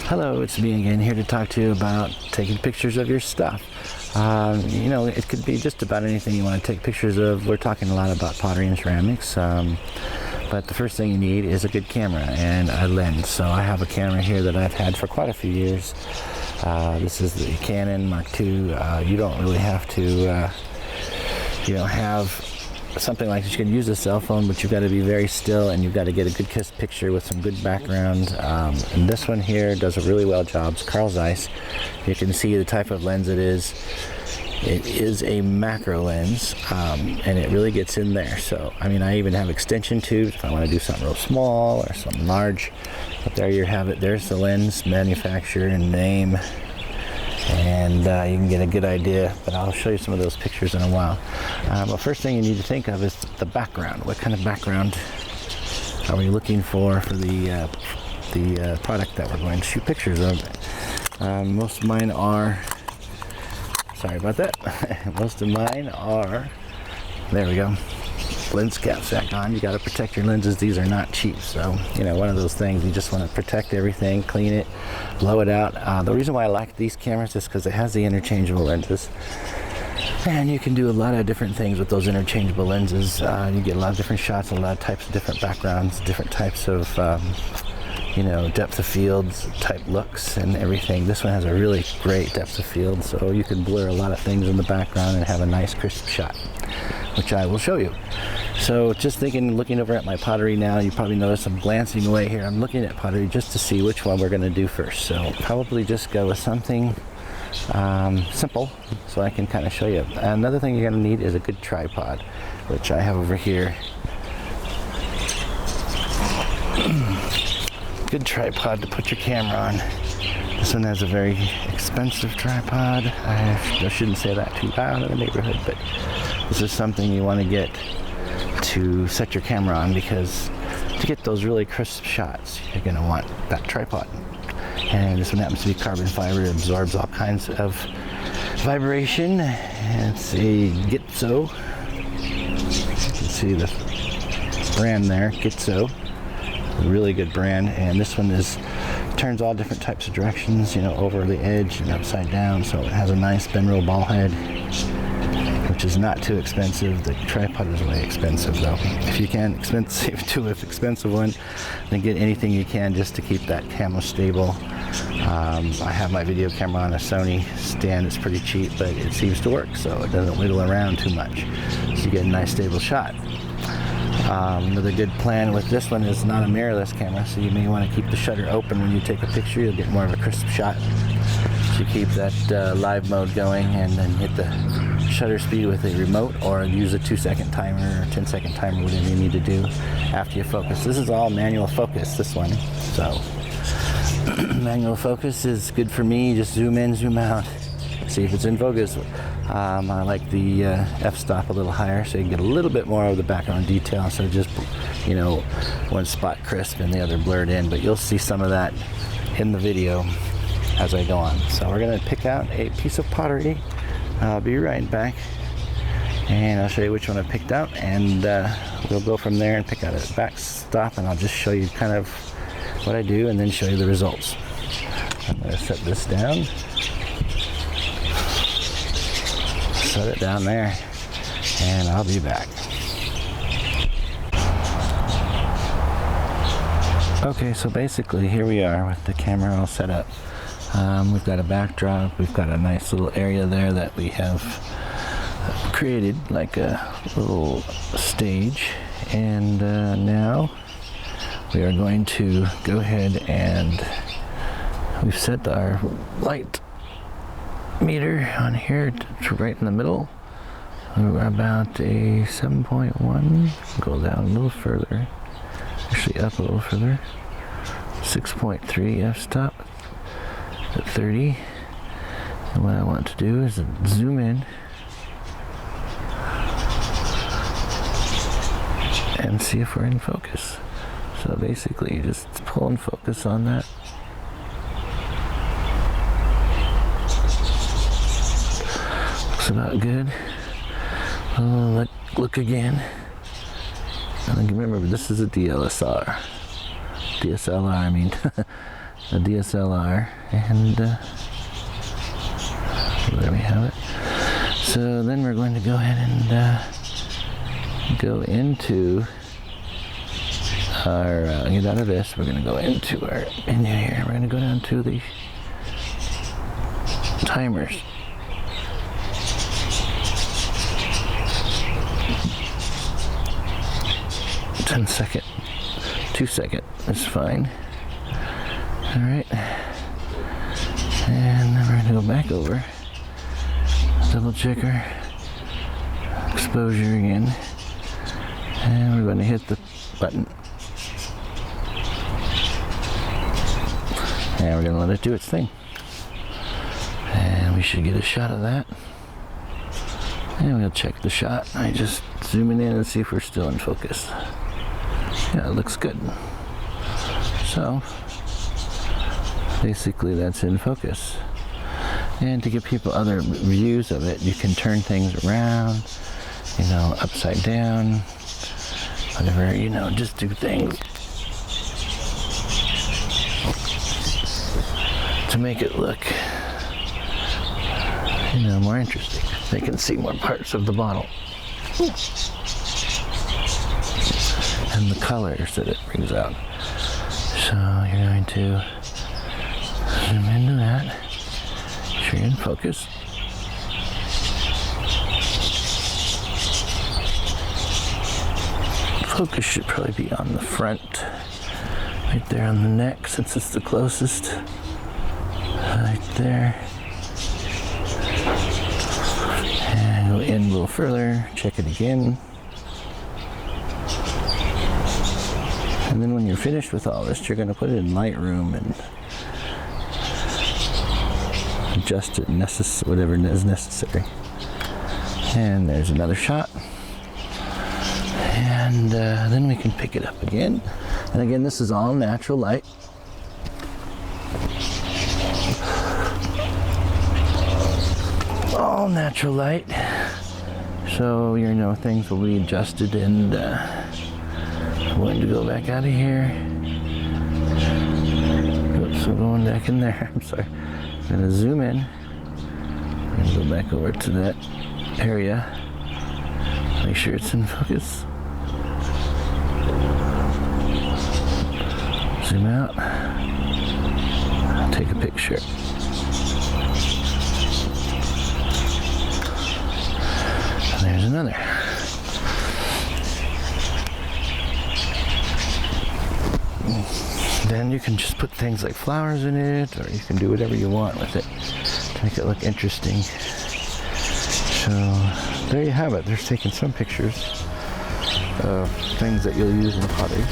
Hello, it's me again, here to talk to you about taking pictures of your stuff. You know, it could be just about anything you want to take pictures of. We're talking a lot about pottery and ceramics, but the first thing you need is a good camera and a lens. So I have a camera here that I've had for quite a few years. This is the Canon Mark II. You don't really have to, you don't have something like this. You can use a cell phone, but you've got to be very still and you've got to get a good picture with some good background. And this one here does a really well job. It's Carl Zeiss. You can see the type of lens it is. It is a macro lens, and it really gets in there. So, I mean, I even have extension tubes if I want to do something real small or something large. But there you have it. There's the lens, manufacturer and name. And you can get a good idea, but I'll show you some of those pictures in a while. But first thing you need to think of is the background. What kind of background are we looking for the product that we're going to shoot pictures of? Most of mine are, sorry about that, most of mine are, there we go, lens caps back on. You got to protect your lenses. These are not cheap, so you know, one of those things, you just want to protect everything, clean it, blow it out. The reason why I like these cameras is because it has the interchangeable lenses, and you can do a lot of different things with those interchangeable lenses. You get a lot of different shots, a lot of types of different backgrounds, different types of you know, depth of fields type looks and everything. This one has a really great depth of field, so you can blur a lot of things in the background and have a nice crisp shot, which I will show you. So just looking over at my pottery now, you probably notice I'm glancing away here. I'm looking at pottery just to see which one we're going to do first. So probably just go with something simple so I can kind of show you. Another thing you're going to need is a good tripod, which I have over here. Good tripod to put your camera on. This one has a very expensive tripod. I shouldn't say that too loud in the neighborhood, but this is something you want to get to set your camera on, because to get those really crisp shots, you're going to want that tripod. And this one happens to be carbon fiber. It absorbs all kinds of vibration. It's a Gitzo. You can see the brand there, Gitzo. Really good brand. And this one turns all different types of directions, you know, over the edge and upside down. So it has a nice Benro ball head, which is not too expensive. The tripod is way expensive though. If you can expensive one, then get anything you can just to keep that camera stable. I have my video camera on a Sony stand. It's pretty cheap, but it seems to work, so it doesn't wiggle around too much. So you get a nice stable shot. Another good plan with this one is not a mirrorless camera, so you may want to keep the shutter open when you take a picture. You'll get more of a crisp shot. So you keep that live mode going and then hit the shutter speed with a remote, or use a 2-second timer or 10-second timer, whatever you need to do after you focus. This is all manual focus, this one. So manual focus is good for me. Just zoom in, zoom out, see if it's in focus. I like the f-stop a little higher, so you can get a little bit more of the background detail instead of just, you know, one spot crisp and the other blurred in. But you'll see some of that in the video as I go on. So we're going to pick out a piece of pottery. I'll be right back, and I'll show you which one I picked out, and we'll go from there and pick out a backstop, and I'll just show you kind of what I do and then show you the results. I'm going to set this down. Set it down there, and I'll be back. Okay, so basically here we are with the camera all set up. We've got a backdrop. We've got a nice little area there that we have created, like a little stage, and now we are going to go ahead and we've set our light meter on here to right in the middle. We're about a 7.1. Go down a little further, actually up a little further. 6.3 f-stop at 30. And what I want to do is zoom in and see if we're in focus. So basically you just pull and focus on that. About good. Look again. And remember, this is a DSLR. I mean. a DSLR, and there we have it. So then we're going to go ahead and go into our, get out of this, we're going to go into our menu here. We're going to go down to the timers. Second, 2 second is fine. All right, and then we're going to go back over, double check our exposure again, and we're going to hit the button, and we're going to let it do its thing, and we should get a shot of that. And we'll check the shot. I just zoom in and see if we're still in focus. Yeah, it looks good. So basically that's in focus. And to give people other views of it, you can turn things around, you know, upside down, whatever, you know, just do things to make it look, you know, more interesting. They can see more parts of the bottle. And the colors that it brings out. So you're going to zoom into that. Make sure you're in focus. Focus should probably be on the front, right there on the neck, since it's the closest. Right there. And go in a little further, check it again. And then when you're finished with all this, you're going to put it in Lightroom and adjust it, whatever is necessary. And there's another shot. And then we can pick it up again. And again, this is all natural light. All natural light. So, you know, things will be adjusted, and I'm going to go back out of here. Oops, I'm going back in there. I'm sorry. I'm going to zoom in and go back over to that area. Make sure it's in focus. Zoom out. Take a picture. And there's another. Then you can just put things like flowers in it, or you can do whatever you want with it to make it look interesting. So there you have it. There's taking some pictures of things that you'll use in pottery.